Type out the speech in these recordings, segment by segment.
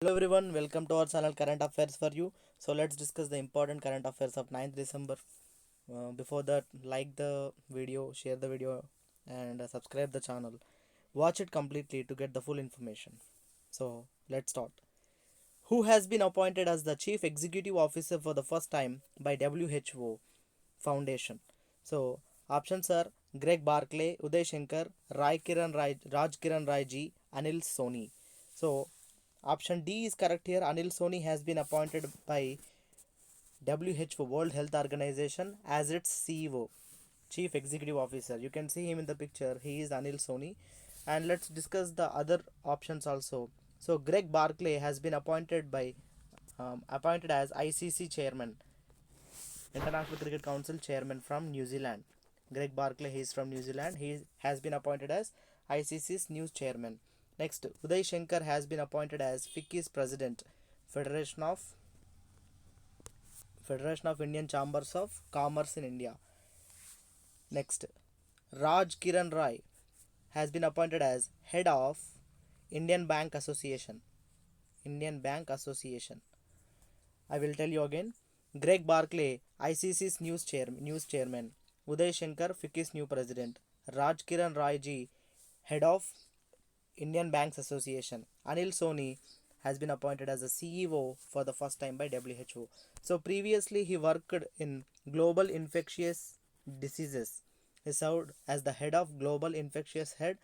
everyone, welcome to our channel Current Affairs for You. So let's discuss the important current affairs of 9th December. Before that, like the video, share the video, and subscribe the channel. Watch it completely to get the full information. So let's start. Who has been appointed as the Chief Executive Officer for the first time by WHO Foundation? So options are Greg Barclay, Uday Shankar, Raj Kiran Rai ji, Anil Soni. So option D is correct here. Anil Soni has been appointed by WHO World Health Organization as its CEO, Chief Executive Officer. You can see him in the picture. He is Anil Soni. And let's discuss the other options also. So Greg Barclay has been appointed as ICC Chairman, International Cricket Council Chairman from New Zealand. Greg Barclay, he is from New Zealand. He has been appointed as ICC's new chairman. Next, Uday Shankar has been appointed as FICCI's president, Federation of Federation of Indian Chambers of Commerce in India. Next, Raj Kiran Rai has been appointed as head of Indian Bank Association. Indian Bank Association. I will tell you again. Greg Barclay, ICC's news chairman. Uday Shankar, FICCI's new president. Raj Kiran Rai ji, head of Indian Banks Association. Anil Soni has been appointed as a CEO for the first time by WHO. So previously he worked in global infectious diseases. He served as the head of global infectious head,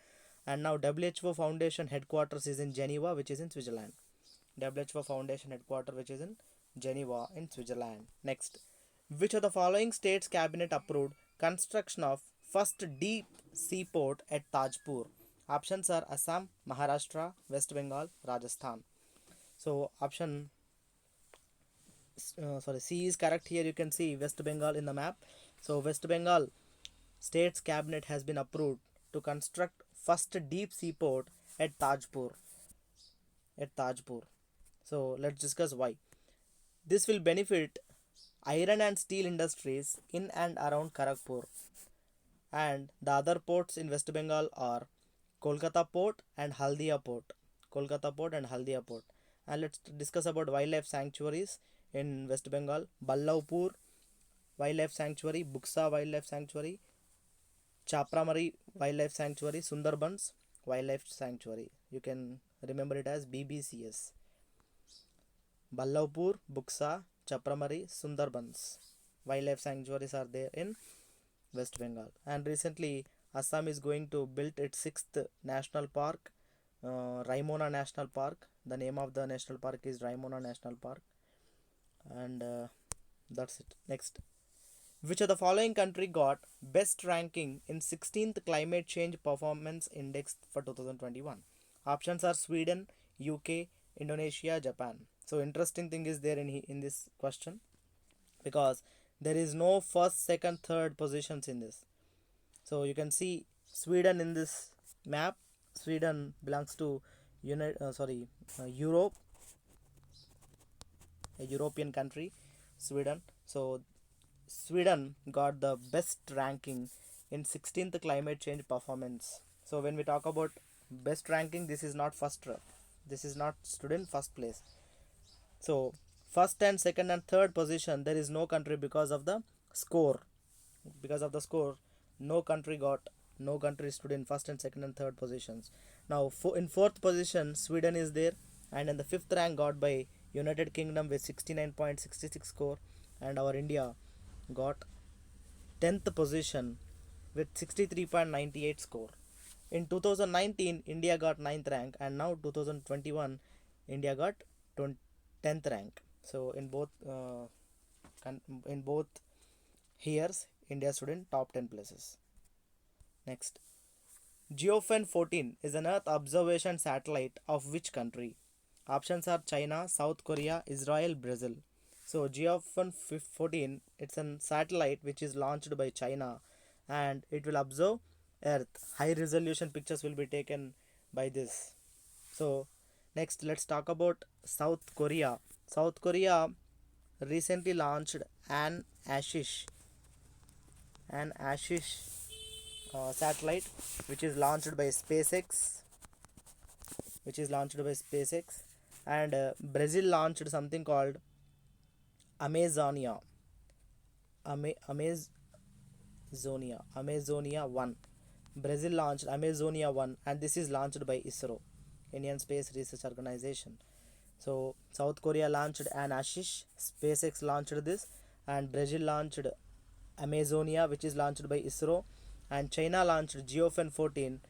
and now WHO Foundation headquarters is in Geneva, which is in Switzerland. WHO Foundation headquarters, which is in Geneva in Switzerland. Next, which of the following states cabinet approved construction of first deep seaport at Tajpur? Options are Assam, Maharashtra, West Bengal, Rajasthan. So C is correct here. You can see West Bengal in the map. So West Bengal state's cabinet has been approved to construct first deep seaport at Tajpur. So let's discuss why. This will benefit iron and steel industries in and around Kharagpur. And the other ports in West Bengal are Kolkata Port and Haldia Port. Kolkata Port and Haldia Port. And let's discuss about wildlife sanctuaries in West Bengal. Ballavpur Wildlife Sanctuary, Buksa Wildlife Sanctuary, Chapramari Wildlife Sanctuary, Sundarbans Wildlife Sanctuary. You can remember it as BBCS. Ballavpur, Buksa, Chapramari, Sundarbans wildlife sanctuaries are there in West Bengal. And recently, Assam is going to build its sixth national park, Raimona National Park. The name of the national park is Raimona National Park. And that's it. Next, which of the following country got best ranking in 16th Climate Change Performance Index for 2021? Options are Sweden, UK, Indonesia, Japan. So interesting thing is there in this question, because there is no first, second, third positions in this. So you can see Sweden in this map. Sweden belongs to Europe, a European country, Sweden. So Sweden got the best ranking in 16th climate change performance. So when we talk about best ranking, this is not this is not student first place. So first and second and third position, there is no country because of the score. Because of the score, no country stood in first and second and third positions. Now in fourth position, Sweden is there, and in the fifth rank got by United Kingdom with 69.66 score, and our India got 10th position with 63.98 score. In 2019, India got 9th rank, and now 2021, India got 10th rank. So in both years, India stood in top 10 places. Next, Geofen 14 is an Earth observation satellite of which country? Options are China, South Korea, Israel, Brazil. So Geofen 14, it's a satellite which is launched by China, and it will observe Earth. High resolution pictures will be taken by this. So next, let's talk about South Korea. South Korea recently launched an Ashish satellite, which is launched by SpaceX, And Brazil launched something called Amazonia. Amazonia 1. Brazil launched Amazonia 1, and this is launched by ISRO, Indian Space Research Organization. So South Korea launched an Ashish, SpaceX launched this, and Brazil launched Amazonia, which is launched by ISRO, and China launched Geofen 14,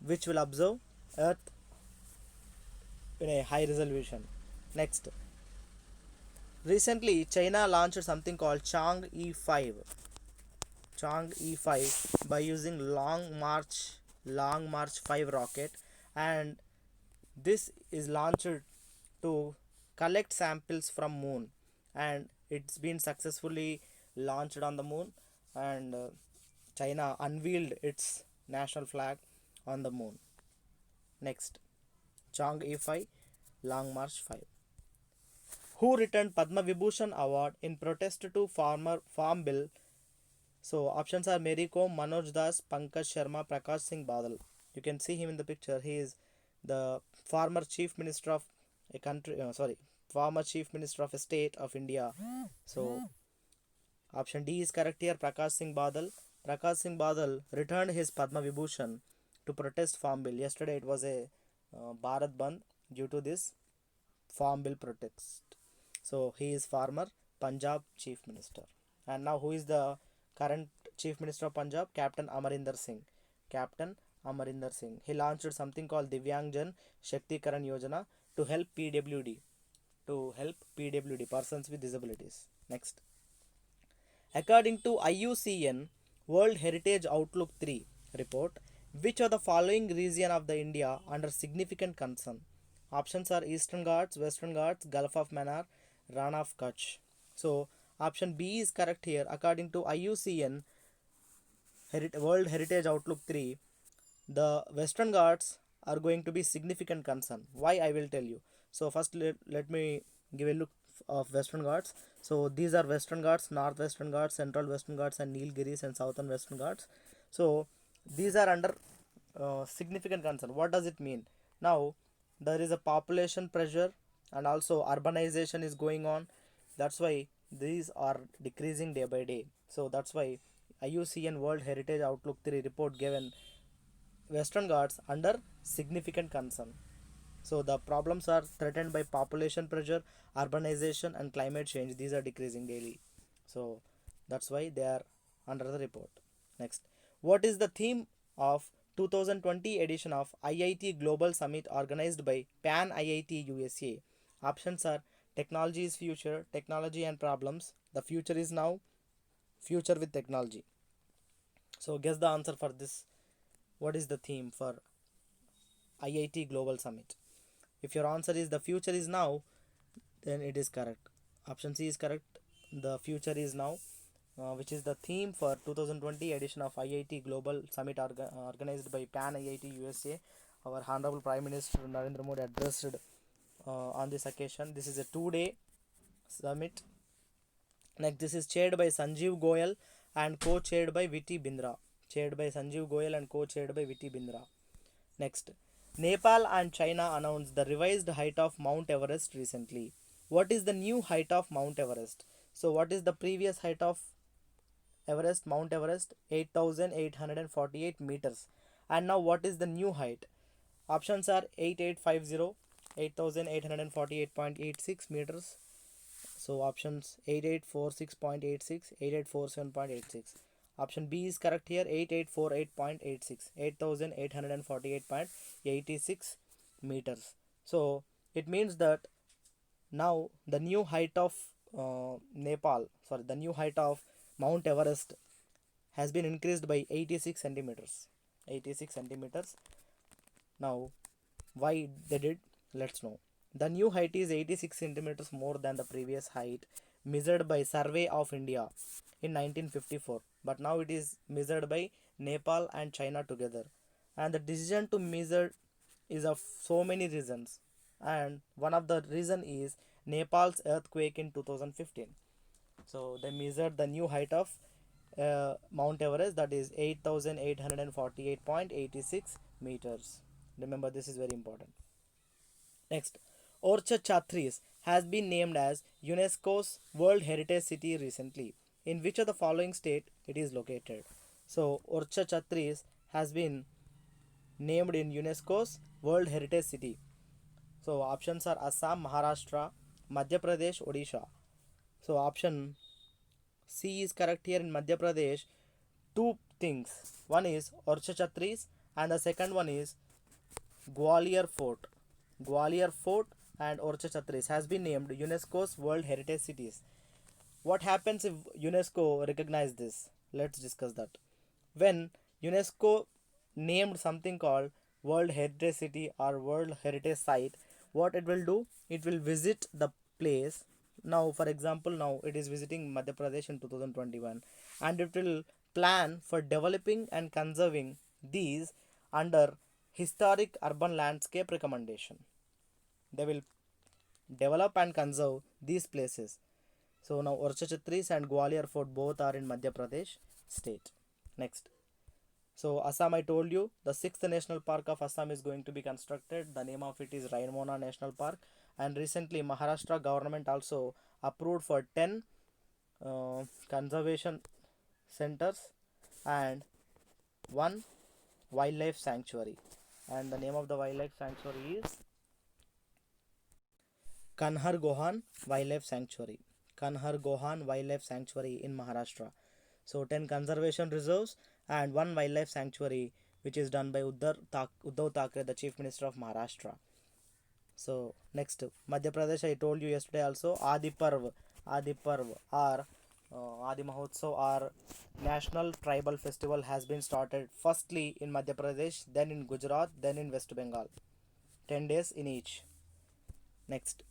which will observe Earth in a high resolution. Next, recently China launched something called Chang'e 5. Chang'e 5 by using Long March 5 rocket, and this is launched to collect samples from moon, and it's been successfully launched on the moon, and China unveiled its national flag on the moon. Next, Chang'e 5, Long March 5. Who returned Padma Vibhushan Award in protest to Farm Bill? So options are Mary Kom, Manoj Das, Pankaj Sharma, Prakash Singh Badal. You can see him in the picture. He is the former chief minister of a country. Former chief minister of a state of India. So option D is correct here. Prakash Singh Badal. Prakash Singh Badal returned his Padma Vibhushan to protest Farm Bill. Yesterday it was a Bharat Bandh due to this Farm Bill protest. So he is former Punjab chief minister. And now who is the current chief minister of Punjab? Captain Amarinder Singh. Captain Amarinder Singh. He launched something called Divyangjan Shakti Karan Yojana to help PWD. To help PWD, persons with disabilities. Next. According to IUCN World Heritage Outlook 3 report, which are the following region of the India under significant concern? Options are Eastern Ghats, Western Ghats, Gulf of Mannar, Rana of Kutch. So option B is correct here. According to IUCN World Heritage Outlook 3, the Western Ghats are going to be significant concern. Why, I will tell you. So first let me give a look of Western Ghats. So these are Western Ghats, Northwestern Ghats, Central Western Ghats, and Nilgiris and Southern Western Ghats. So these are under significant concern. What does it mean? Now there is a population pressure and also urbanization is going on. That's why these are decreasing day by day. So that's why IUCN World Heritage Outlook 3 report given Western Ghats under significant concern. So the problems are threatened by population pressure, urbanization, and climate change. These are decreasing daily. So that's why they are under the report. Next, what is the theme of 2020 edition of IIT Global Summit organized by Pan IIT USA? Options are technology is future, technology and problems, the future is now, future with technology. So guess the answer for this. What is the theme for IIT Global Summit? If your answer is the future is now, then it is correct. Option C is correct. The future is now, which is the theme for 2020 edition of IIT Global Summit organized by Pan IIT USA. Our Honorable Prime Minister Narendra Modi addressed on this occasion. This is a 2-day summit. Next, this is chaired by Sanjeev Goyal and co-chaired by Viti Bindra. Chaired by Sanjeev Goyal and co-chaired by Viti Bindra. Next, Nepal and China announced the revised height of Mount Everest recently. What is the new height of Mount Everest? So, what is the previous height of Everest? Mount Everest 8,848 meters. And now, what is the new height? Options are 8850, 8,848.86 meters. So options 8846.86, 8847.86. Option B is correct here, 8848.86, 8848.86 meters. So it means that now the new height of the new height of Mount Everest has been increased by 86 centimeters. 86 centimeters. Now, why they did? Let's know. The new height is 86 centimeters more than the previous height measured by Survey of India in 1954, but now it is measured by Nepal and China together. And the decision to measure is of so many reasons, and one of the reason is Nepal's earthquake in 2015. So they measured the new height of Mount Everest, that is 8,848.86 meters. Remember, this is very important. Next, Orcha Chatris has been named as UNESCO's World Heritage City recently. In which of the following state it is located? So Orcha Chatris has been named in UNESCO's World Heritage City. So options are Assam, Maharashtra, Madhya Pradesh, Odisha. So option C is correct here in Madhya Pradesh. Two things. One is Orcha Chatris and the second one is Gwalior Fort. Gwalior Fort and Orcha Chatris has been named UNESCO's World Heritage Cities. What happens if UNESCO recognize this? Let's discuss that. When UNESCO named something called World Heritage City or World Heritage Site, what it will do? It will visit the place. Now, for example, now it is visiting Madhya Pradesh in 2021, and it will plan for developing and conserving these under historic urban landscape recommendation. They will develop and conserve these places. So now Orcha Chatris and Gwalior Fort both are in Madhya Pradesh state. Next. So Assam, I told you the sixth national park of Assam is going to be constructed. The name of it is Rainmona National Park. And recently Maharashtra government also approved for 10 conservation centers and one wildlife sanctuary. And the name of the wildlife sanctuary is Kanhar Gohan Wildlife Sanctuary. Kanhar Gohan Wildlife Sanctuary in Maharashtra. So 10 conservation reserves and one wildlife sanctuary, which is done by Uddhav Thackeray, the Chief Minister of Maharashtra. So next, Madhya Pradesh, I told you yesterday also, Adi Parv or Adi Mahotsav or National Tribal Festival has been started firstly in Madhya Pradesh, then in Gujarat, then in West Bengal. 10 days in each. Next,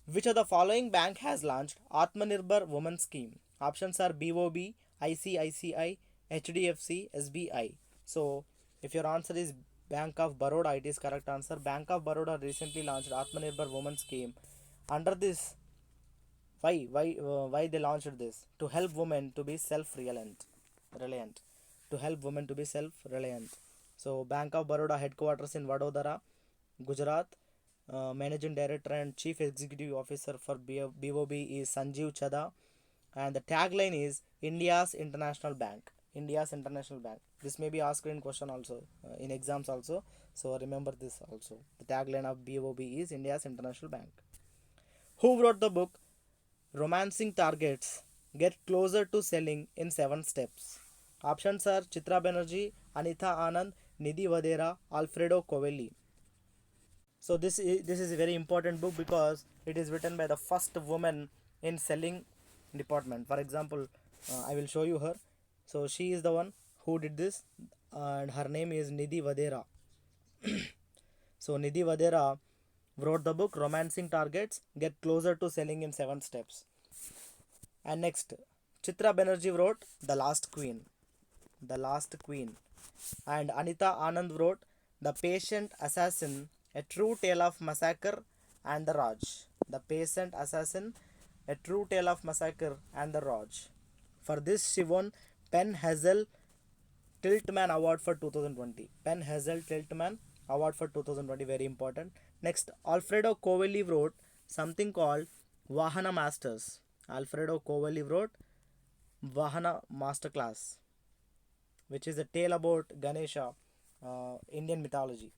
which of the following bank has launched Atmanirbhar Women Scheme? Options are BOB, ICICI, HDFC, SBI. So, if your answer is Bank of Baroda, it is correct answer. Bank of Baroda recently launched Atmanirbhar Women Scheme. Under this, why they launched this? To help women to be self-reliant. To help women to be self-reliant. So, Bank of Baroda headquarters in Vadodara, Gujarat. Managing Director and Chief Executive Officer for BOB is Sanjeev Chadha, and the tagline is India's International Bank. India's International Bank. This may be asked in question also, in exams also. So remember this also. The tagline of BOB is India's International Bank. Who wrote the book Romancing Targets? Get Closer to Selling in 7 Steps? Options are Chitra Banerjee, Anita Anand, Nidhi Vadera, Alfredo Covelli. So this is a very important book because it is written by the first woman in selling department. For example, I will show you her. So she is the one who did this, and her name is Nidhi Vadera. So Nidhi Vadera wrote the book Romancing Targets, Get Closer to Selling in 7 Steps. And next, Chitra Banerjee wrote The Last Queen. The Last Queen. And Anita Anand wrote The Patient Assassin, A True Tale of Massacre and the Raj. The Patient Assassin, A True Tale of Massacre and the Raj. For this, she won Pen Hazel Tiltman Award for 2020. Pen Hazel Tiltman Award for 2020, very important. Next, Alfredo Covelli wrote something called Vahana Masters. Alfredo Covelli wrote Vahana Masterclass, which is a tale about Ganesha, Indian mythology.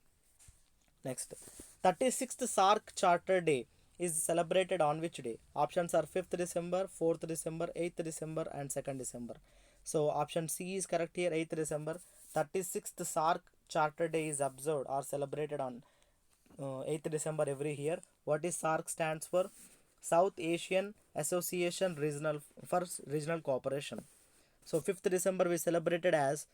Next, 36th SAARC Charter Day is celebrated on which day? Options are 5th December, 4th December, 8th December and 2nd December. So option C is correct here, 8th December. 36th SAARC Charter Day is observed or celebrated on 8th December every year. What is SAARC stands for? South Asian Association Regional Cooperation. So 5th December we celebrated as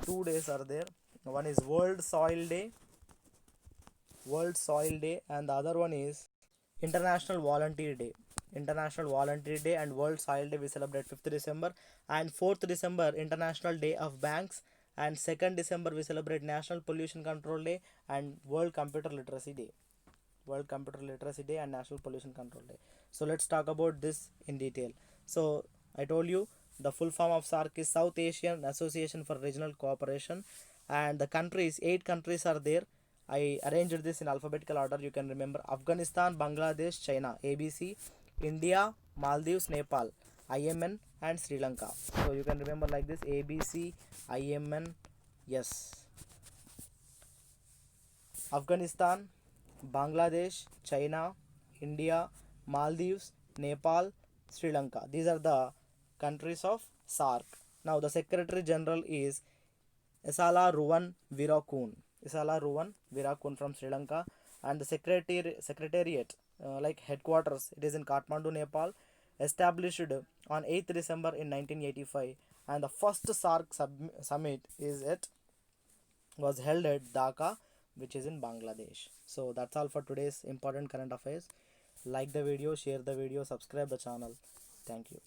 2 days are there. One is World Soil Day, and the other one is International Volunteer Day. International Volunteer Day and World Soil Day we celebrate 5th December, and 4th December International Day of Banks, and 2nd December we celebrate National Pollution Control Day and World Computer Literacy Day. World Computer Literacy Day and National Pollution Control Day. So let's talk about this in detail. So I told you the full form of SAARC is South Asian Association for Regional Cooperation, and the countries, 8 countries are there, I arranged this in alphabetical order. You can remember Afghanistan, Bangladesh, China, ABC, India, Maldives, Nepal, IMN, and Sri Lanka. So you can remember like this: ABC, IMN, yes. Afghanistan, Bangladesh, China, India, Maldives, Nepal, Sri Lanka. These are the countries of SAARC. Now the Secretary General is Esala Ruwan Virakun. Esala Ruwan Virakun from Sri Lanka, and the secretariat, like headquarters, it is in Kathmandu, Nepal, established on 8th December in 1985, and the first SAARC summit was held at Dhaka, which is in Bangladesh. So that's all for today's important current affairs. Like the video, share the video, subscribe the channel. Thank you.